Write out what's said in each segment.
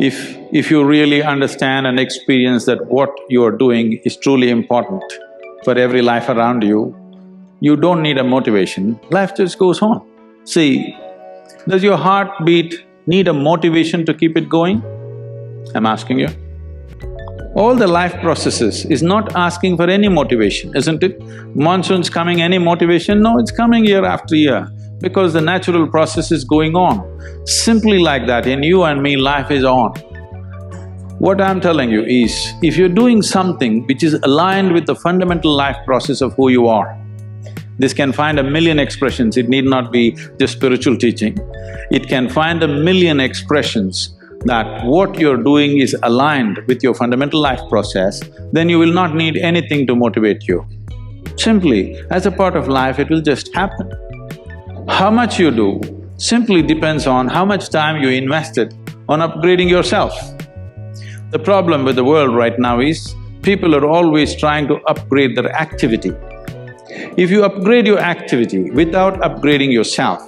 If you really understand and experience that what you are doing is truly important for every life around you, you don't need a motivation, life just goes on. See, does your heartbeat need a motivation to keep it going? I'm asking you. All the life processes is not asking for any motivation, isn't it? Monsoon's coming, any motivation? No, it's coming year after year, because the natural process is going on. Simply like that, in you and me, life is on. What I'm telling you is, if you're doing something which is aligned with the fundamental life process of who you are, this can find a million expressions, it need not be just spiritual teaching. It can find a million expressions that what you're doing is aligned with your fundamental life process, then you will not need anything to motivate you. Simply, as a part of life, it will just happen. How much you do simply depends on how much time you invested on upgrading yourself. The problem with the world right now is, people are always trying to upgrade their activity. If you upgrade your activity without upgrading yourself,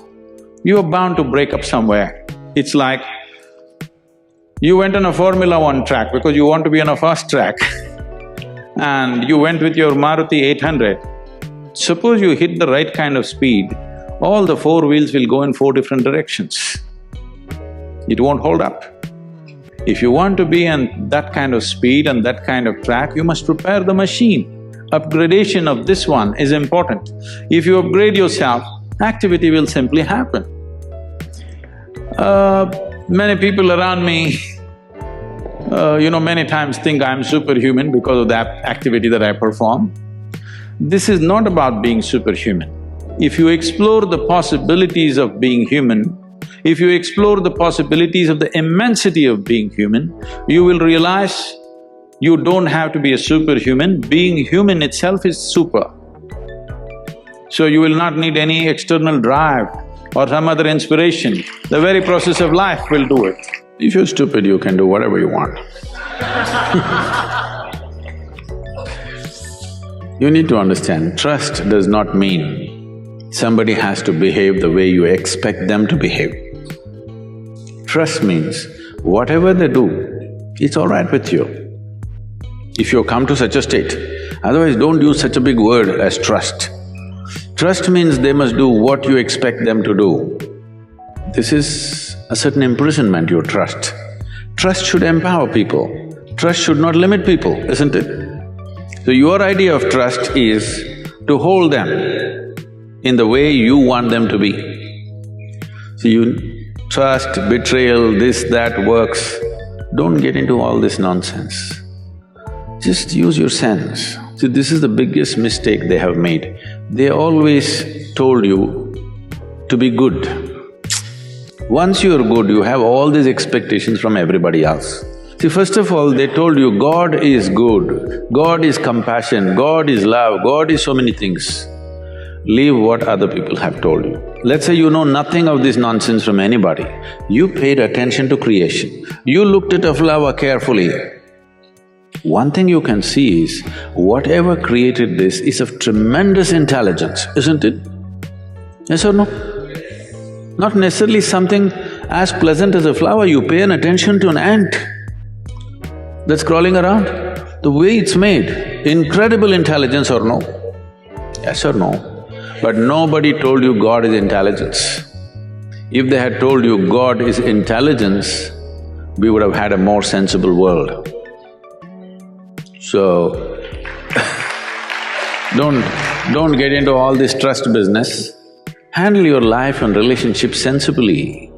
you are bound to break up somewhere. It's like, you went on a Formula 1 track because you want to be on a fast track and you went with your Maruti 800. Suppose you hit the right kind of speed, all the four wheels will go in four different directions. It won't hold up. If you want to be on that kind of speed and that kind of track, you must prepare the machine. Upgradation of this one is important. If you upgrade yourself, activity will simply happen. Many people around me, many times think I'm superhuman because of that activity that I perform. This is not about being superhuman. If you explore the possibilities of being human, if you explore the possibilities of the immensity of being human, you will realize you don't have to be a superhuman, being human itself is super. So you will not need any external drive or some other inspiration, the very process of life will do it. If you're stupid, you can do whatever you want. You need to understand, trust does not mean somebody has to behave the way you expect them to behave. Trust means whatever they do, it's all right with you. If you come to such a state, otherwise don't use such a big word as trust. Trust means they must do what you expect them to do. This is a certain imprisonment, your trust. Trust should empower people. Trust should not limit people, isn't it? So your idea of trust is to hold them in the way you want them to be. So you trust, betrayal, this, that works. Don't get into all this nonsense. Just use your sense. See, this is the biggest mistake they have made. They always told you to be good. Once you're good, you have all these expectations from everybody else. See, first of all, they told you God is good, God is compassion, God is love, God is so many things. Leave what other people have told you. Let's say you know nothing of this nonsense from anybody. You paid attention to creation, you looked at a flower carefully. One thing you can see is, whatever created this is of tremendous intelligence, isn't it? Yes or no? Not necessarily something as pleasant as a flower, you pay an attention to an ant that's crawling around. The way it's made, incredible intelligence or no? Yes or no? But nobody told you God is intelligence. If they had told you God is intelligence, we would have had a more sensible world. So, don't get into all this trust business. Handle your life and relationships sensibly,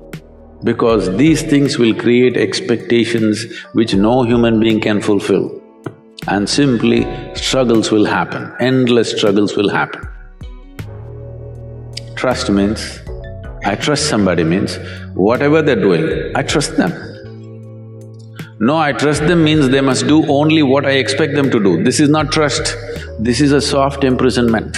because these things will create expectations which no human being can fulfill. And simply, struggles will happen, endless struggles will happen. Trust means, I trust somebody means, whatever they're doing, I trust them. No, I trust them means they must do only what I expect them to do. This is not trust, this is a soft imprisonment.